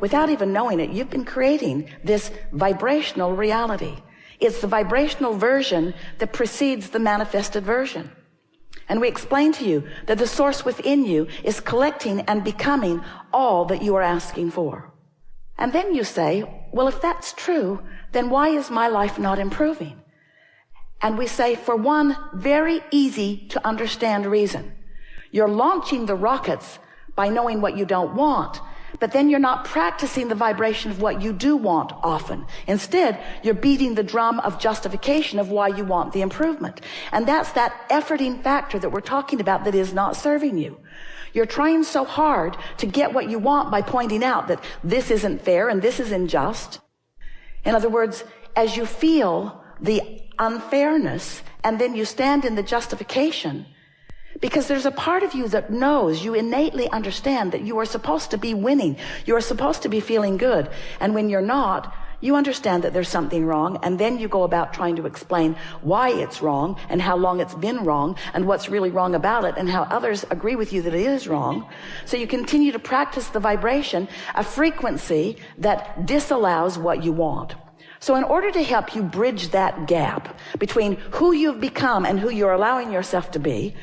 Without even knowing it, you've been creating this vibrational reality. It's the vibrational version that precedes the manifested version. And we explain to you that the source within you is collecting and becoming all that you are asking for. And then you say, well, if that's true, then why is my life not improving? And we say, for one very easy to understand reason. You're launching the rockets by knowing what you don't want, but then you're not practicing the vibration of what you do want often. Instead, you're beating the drum of justification of why you want the improvement. And that's that efforting factor that we're talking about that is not serving you. You're trying so hard to get what you want by pointing out that this isn't fair and this is unjust. In other words, as you feel the unfairness and then you stand in the justification, because there's a part of you that knows, you innately understand that you are supposed to be winning. You are supposed to be feeling good. And when you're not, you understand that there's something wrong, and then you go about trying to explain why it's wrong and how long it's been wrong and what's really wrong about it and how others agree with you that it is wrong. So you continue to practice the vibration, a frequency that disallows what you want. So in order to help you bridge that gap between who you've become and who you're allowing yourself to be,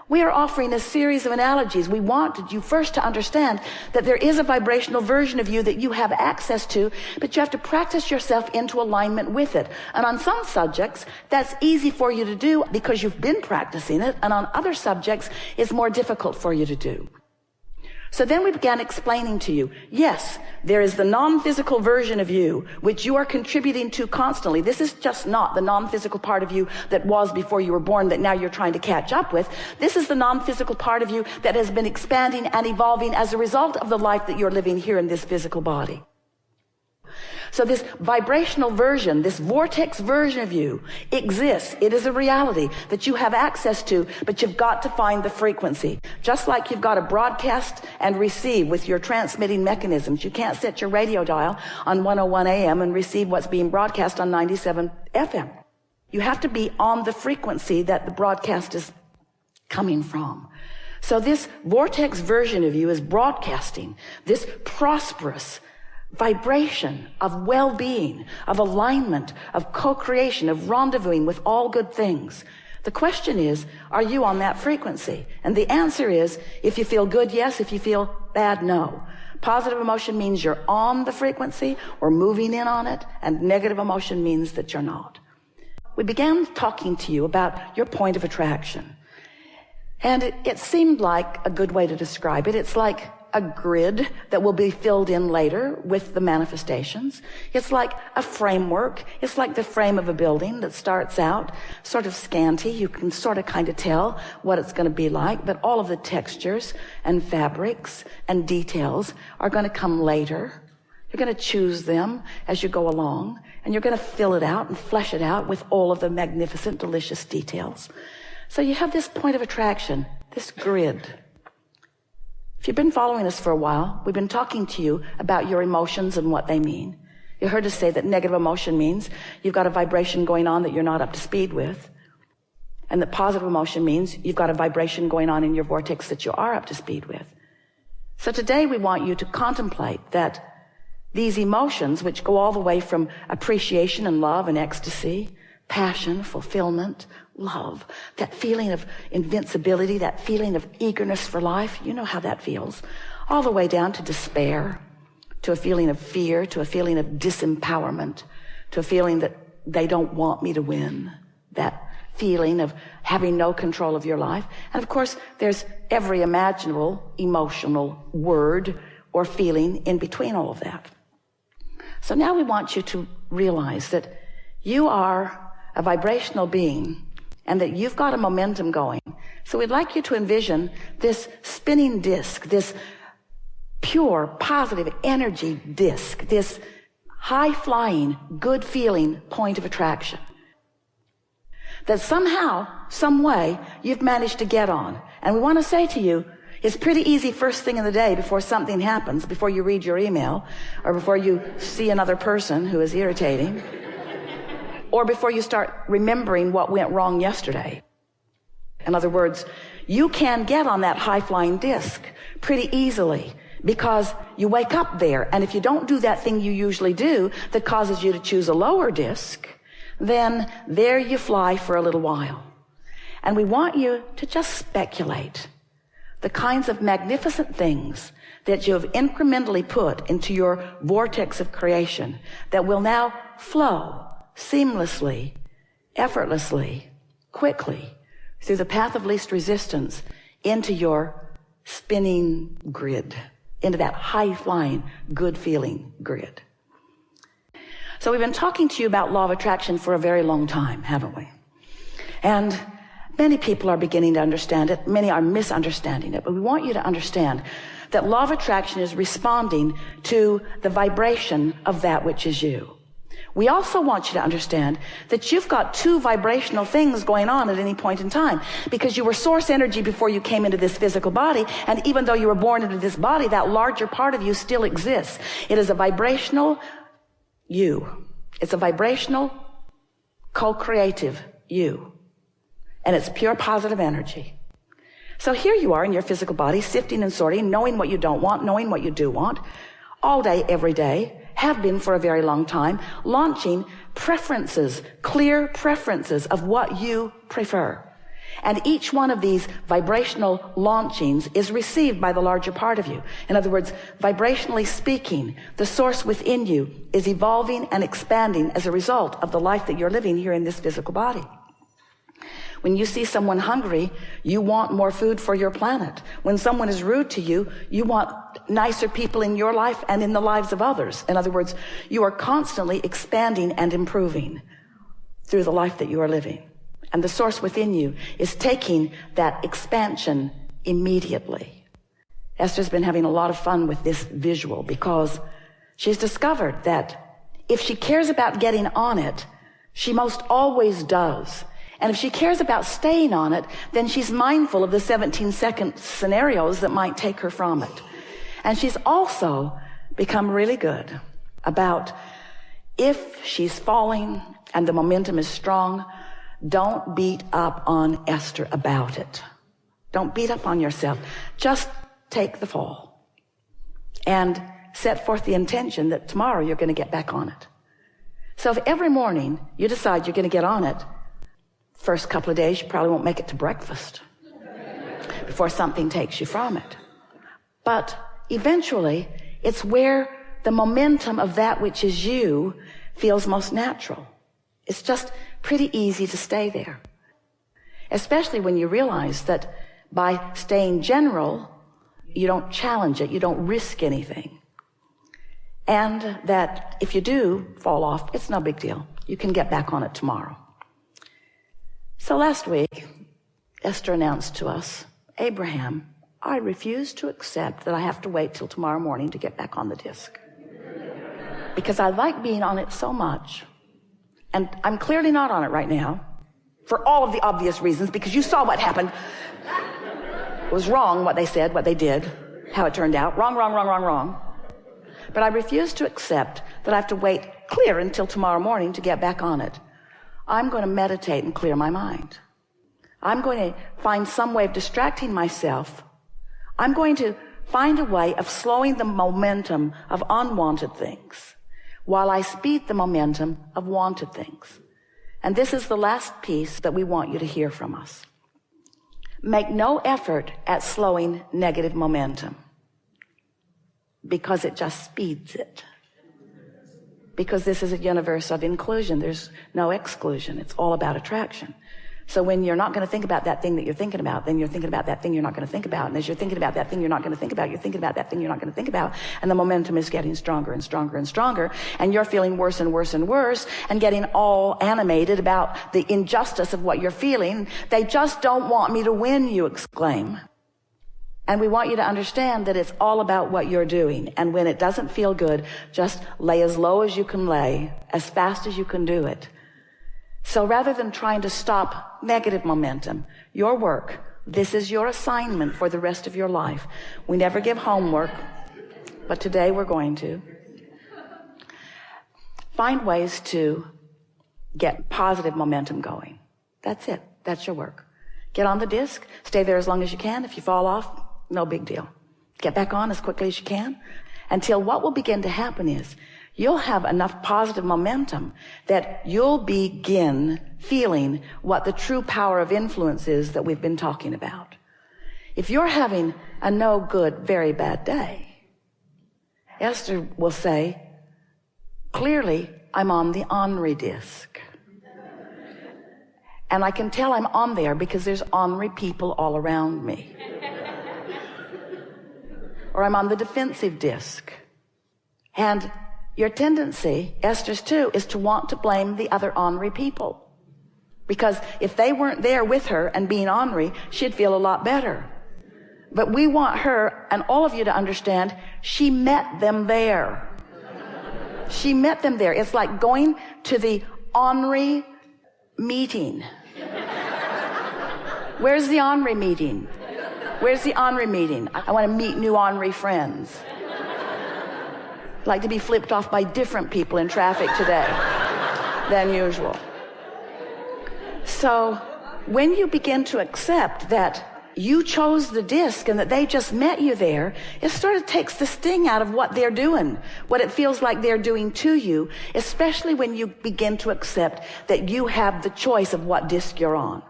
we are offering a series of analogies. We wanted you first to understand that there is a vibrational version of you that you have access to, but you have to practice yourself into alignment with it. And on some subjects, that's easy for you to do because you've been practicing it, and on other subjects, it's more difficult for you to do. So then we began explaining to you, yes, there is the non-physical version of you, which you are contributing to constantly. This is just not the non-physical part of you that was before you were born that now you're trying to catch up with. This is the non-physical part of you that has been expanding and evolving as a result of the life that you're living here in this physical body. So this vibrational version, this vortex version of you exists. It is a reality that you have access to, but you've got to find the frequency. Just like you've got to broadcast and receive with your transmitting mechanisms. You can't set your radio dial on 101 AM and receive what's being broadcast on 97 FM. You have to be on the frequency that the broadcast is coming from. So this vortex version of you is broadcasting this prosperous vibration of well-being, of alignment, of co-creation, of rendezvousing with all good things. The question is, are you on that frequency? And the answer is, if you feel good, yes. If you feel bad, no. Positive emotion means you're on the frequency or moving in on it, and negative emotion means that you're not. We began talking to you about your point of attraction. And it seemed like a good way to describe it. It's like a grid that will be filled in later with the manifestations. It's like a framework. It's like the frame of a building that starts out sort of scanty. You can sort of kind of tell what it's going to be like, but all of the textures and fabrics and details are going to come later. You're going to choose them as you go along, and you're going to fill it out and flesh it out with all of the magnificent, delicious details. So you have this point of attraction, this grid. If you've been following us for a while, we've been talking to you about your emotions and what they mean. You heard us say that negative emotion means you've got a vibration going on that you're not up to speed with, and that positive emotion means you've got a vibration going on in your vortex that you are up to speed with. So today we want you to contemplate that these emotions, which go all the way from appreciation and love and ecstasy, passion, fulfillment, love, that feeling of invincibility, that feeling of eagerness for life, you know how that feels, all the way down to despair, to a feeling of fear, to a feeling of disempowerment, to a feeling that they don't want me to win, that feeling of having no control of your life. And of course, there's every imaginable emotional word or feeling in between all of that. So now we want you to realize that you are a vibrational being and that you've got a momentum going. So we'd like you to envision this spinning disc, this pure, positive energy disc, this high-flying, good-feeling point of attraction that somehow, some way, you've managed to get on. And we want to say to you, it's pretty easy first thing in the day before something happens, before you read your email, or before you see another person who is irritating, or before you start remembering what went wrong yesterday. In other words, you can get on that high-flying disc pretty easily because you wake up there. And if you don't do that thing you usually do that causes you to choose a lower disc, then there you fly for a little while. And we want you to just speculate the kinds of magnificent things that you have incrementally put into your vortex of creation that will now flow seamlessly, effortlessly, quickly through the path of least resistance into your spinning grid, into that high-flying, good-feeling grid. So we've been talking to you about law of attraction for a very long time, haven't we? And many people are beginning to understand it. Many are misunderstanding it. But we want you to understand that law of attraction is responding to the vibration of that which is you. We also want you to understand that you've got two vibrational things going on at any point in time, because you were source energy before you came into this physical body, and even though you were born into this body, that larger part of you still exists. It is a vibrational you. It's a vibrational, co-creative you. And it's pure positive energy. So here you are in your physical body, sifting and sorting, knowing what you don't want, knowing what you do want, all day, every day, have been for a very long time, launching preferences, clear preferences of what you prefer. And each one of these vibrational launchings is received by the larger part of you. In other words, vibrationally speaking, the source within you is evolving and expanding as a result of the life that you're living here in this physical body. When you see someone hungry, you want more food for your planet. When someone is rude to you, you want nicer people in your life and in the lives of others. In other words, you are constantly expanding and improving through the life that you are living. And the source within you is taking that expansion immediately. Esther's been having a lot of fun with this visual because she's discovered that if she cares about getting on it, she most always does. And if she cares about staying on it, then she's mindful of the 17-second scenarios that might take her from it. And she's also become really good about, if she's falling and the momentum is strong, don't beat up on Esther about it. Don't beat up on yourself. Just take the fall and set forth the intention that tomorrow you're going to get back on it. So if every morning you decide you're going to get on it, first couple of days you probably won't make it to breakfast before something takes you from it. But eventually it's where the momentum of that which is you feels most natural. It's just pretty easy to stay there. Especially when you realize that by staying general, you don't challenge it, you don't risk anything. And that if you do fall off, it's no big deal. You can get back on it tomorrow. So last week, Esther announced to us, Abraham, I refuse to accept that I have to wait till tomorrow morning to get back on the disc. Because I like being on it so much. And I'm clearly not on it right now, for all of the obvious reasons, because you saw what happened. It was wrong what they said, what they did, how it turned out. Wrong. But I refuse to accept that I have to wait clear until tomorrow morning to get back on it. I'm going to meditate and clear my mind. I'm going to find some way of distracting myself. I'm going to find a way of slowing the momentum of unwanted things while I speed the momentum of wanted things. And this is the last piece that we want you to hear from us. Make no effort at slowing negative momentum, because it just speeds it. Because this is a universe of inclusion. There's no exclusion. It's all about attraction. So when you're not going to think about that thing that you're thinking about, then you're thinking about that thing you're not going to think about. And as you're thinking about that thing you're not going to think about, you're thinking about that thing you're not going to think about. And the momentum is getting stronger and stronger and stronger. And you're feeling worse and worse and worse and getting all animated about the injustice of what you're feeling. They just don't want me to win, you exclaim. And we want you to understand that it's all about what you're doing. And when it doesn't feel good, just lay as low as you can lay, as fast as you can do it. So rather than trying to stop negative momentum, your work, this is your assignment for the rest of your life. We never give homework, but today we're going to. Find ways to get positive momentum going. That's it. That's your work. Get on the disc. Stay there as long as you can. If you fall off, no big deal. Get back on as quickly as you can, until what will begin to happen is you'll have enough positive momentum that you'll begin feeling what the true power of influence is that we've been talking about. If you're having a no good, very bad day, Esther will say, clearly, I'm on the ornery disc. And I can tell I'm on there because there's ornery people all around me. Or I'm on the defensive disc. And your tendency, Esther's too, is to want to blame the other ornery people. Because if they weren't there with her and being ornery, she'd feel a lot better. But we want her and all of you to understand she met them there. She met them there. It's like going to the ornery meeting. Where's the ornery meeting? Where's the ornery meeting? I want to meet new ornery friends. I'd like to be flipped off by different people in traffic today than usual. So when you begin to accept that you chose the disc and that they just met you there, it sort of takes the sting out of what they're doing, what it feels like they're doing to you, especially when you begin to accept that you have the choice of what disc you're on.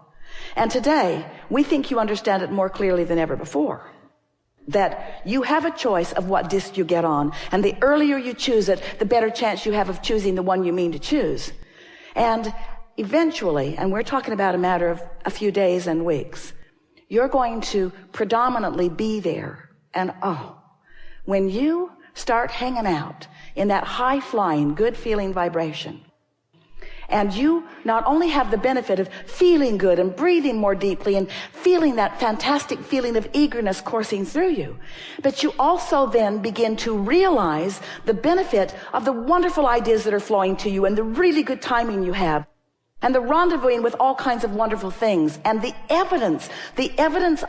And today, we think you understand it more clearly than ever before. That you have a choice of what disc you get on, and the earlier you choose it, the better chance you have of choosing the one you mean to choose. And eventually, and we're talking about a matter of a few days and weeks, you're going to predominantly be there. And when you start hanging out in that high-flying, good-feeling vibration, and you not only have the benefit of feeling good and breathing more deeply and feeling that fantastic feeling of eagerness coursing through you, but you also then begin to realize the benefit of the wonderful ideas that are flowing to you and the really good timing you have, and the rendezvousing with all kinds of wonderful things, and the evidence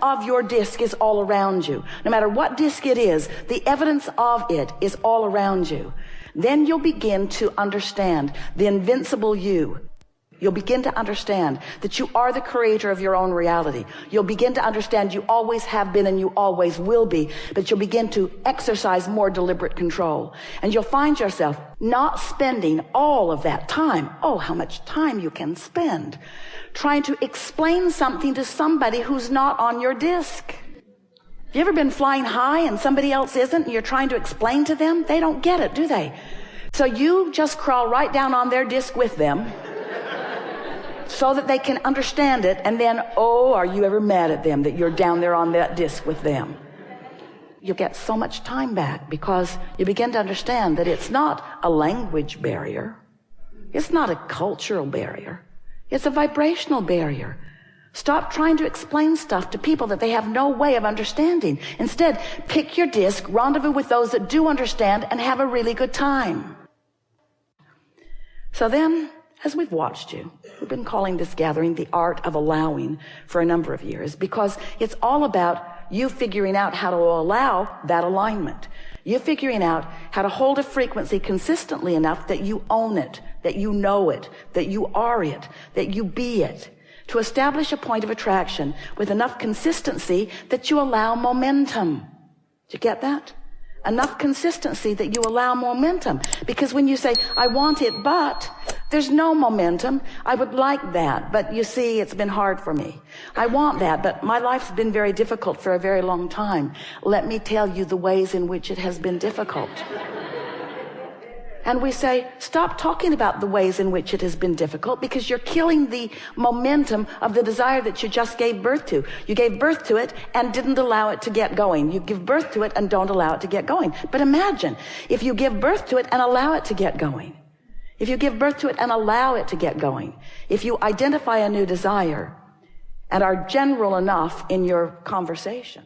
of your disc is all around you. No matter what disc it is, the evidence of it is all around you. Then you'll begin to understand the invincible you. You'll begin to understand that you are the creator of your own reality. You'll begin to understand you always have been and you always will be, but you'll begin to exercise more deliberate control. And you'll find yourself not spending all of that time, how much time you can spend, trying to explain something to somebody who's not on your disc. Have you ever been flying high and somebody else isn't, and you're trying to explain to them? They don't get it, do they? So you just crawl right down on their disc with them so that they can understand it, and then, are you ever mad at them that you're down there on that disc with them? You'll get so much time back because you begin to understand that it's not a language barrier. It's not a cultural barrier. It's a vibrational barrier. Stop trying to explain stuff to people that they have no way of understanding. Instead, pick your disc, rendezvous with those that do understand, and have a really good time. So then, as we've watched you, we've been calling this gathering the art of allowing for a number of years, because it's all about you figuring out how to allow that alignment. You figuring out how to hold a frequency consistently enough that you own it, that you know it, that you are it, that you be it. To establish a point of attraction with enough consistency that you allow momentum. Did you get that? Enough consistency that you allow momentum. Because when you say, I want it, but there's no momentum, I would like that, but you see, it's been hard for me. I want that, but my life's been very difficult for a very long time. Let me tell you the ways in which it has been difficult. And we say, stop talking about the ways in which it has been difficult, because you're killing the momentum of the desire that you just gave birth to. You gave birth to it and didn't allow it to get going. You give birth to it and don't allow it to get going. But imagine if you give birth to it and allow it to get going. If you give birth to it and allow it to get going. If you identify a new desire and are general enough in your conversation.